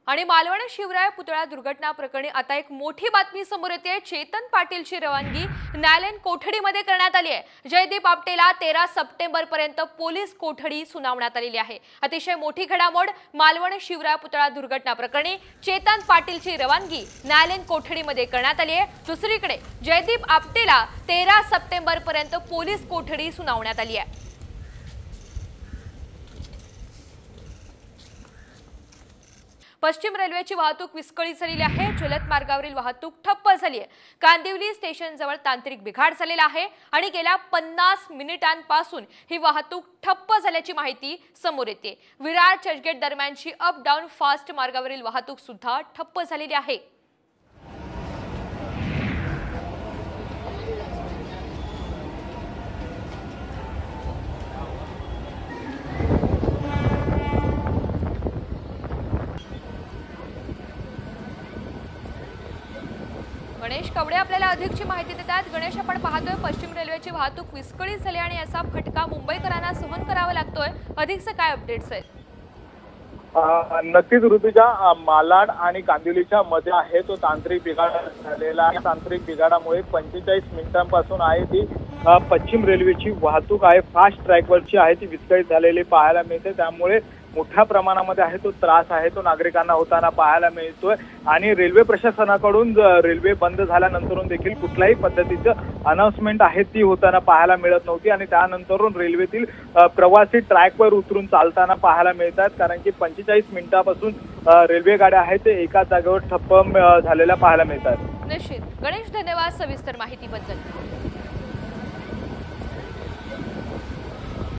आणि मालवण शिवराय पुतळा दुर्घटना प्रकरणी आता एक मोठी बातमी समोर येते। चेतन पाटीलची रवानगी न्यायालयीन कोठडीमध्ये करण्यात आली आहे। जयदीप आपटेला 13 सप्टेंबर पर्यंत पोलीस कोठडी सुनावण्यात आलेली आहे। अतिशय मोठी घडामोड, मालवण शिवराय पुतळा दुर्घटना प्रकरणी चेतन पाटीलची रवानगी न्यायालयीन कोठडीमध्ये करण्यात आली आहे। दुसरीकडे जयदीप आपटेला 13 सप्टेंबर पर्यंत पोलीस कोठडी सुनावण्यात आली आहे। पश्चिम रेल्वेची वाहतूक विस्कळीत झालेली आहे। जलद मार्गावरील वाहतूक ठप्प झाली आहे। कांदिवली स्टेशन जवळ तांत्रिक बिघाड झालेला आहे आणि गेल्या 50 मिनिटांपासून ही वाहतूक ठप्प झाल्याची माहिती समोर येते। विरार चर्चगेट दरम्यानची अप डाऊन फास्ट मार्गावरील वाहतूक सुद्धा ठप्प झालेली आहे। गणेश कवडे आपल्याला अधिकची माहिती देतात। गणेश, आपण पाहतोय पश्चिम रेल्वेची वाहतूक विस्कळीत झाली आणि असा फटका मुंबईकरांना सहन करावा लागतोय। अधिकचे काय अपडेट्स आहेत? नक्कीच ऋतुजा, मालाड आणि कांदिवलीच्या मध्ये आहे तो तांत्रिक बिघाड झालेला आहे। तांत्रिक बिघाडामुळे 45 मिनिटांपासून आहे ती पश्चिम रेल्वेची वाहतूक आहे फास्ट ट्रॅकवरची आहे ती विस्कळीत झालेली पाहायला मिळते। त्यामुळे मोठ्या प्रमाणामध्ये आहे तो त्रास आहे तो नागरिकांना होताना पाहायला मिळतोय। आणि रेल्वे प्रशासनाकडून रेल्वे बंद झाल्यानंतरून देखील कुठल्याही पद्धतीचं अनाउन्समेंट आहे ती होताना पाहायला मिळत नव्हती आणि त्यानंतरून रेल्वेतील प्रवासी ट्रॅकवर उतरून चालताना पाहायला मिळतात, कारण की 45 मिनिटापासून रेल्वे गाड्या आहेत ते एका जागेवर ठप्प झालेल्या पाहायला मिळतात। निश्चित गणेश, धन्यवाद सविस्तर माहितीबद्दल।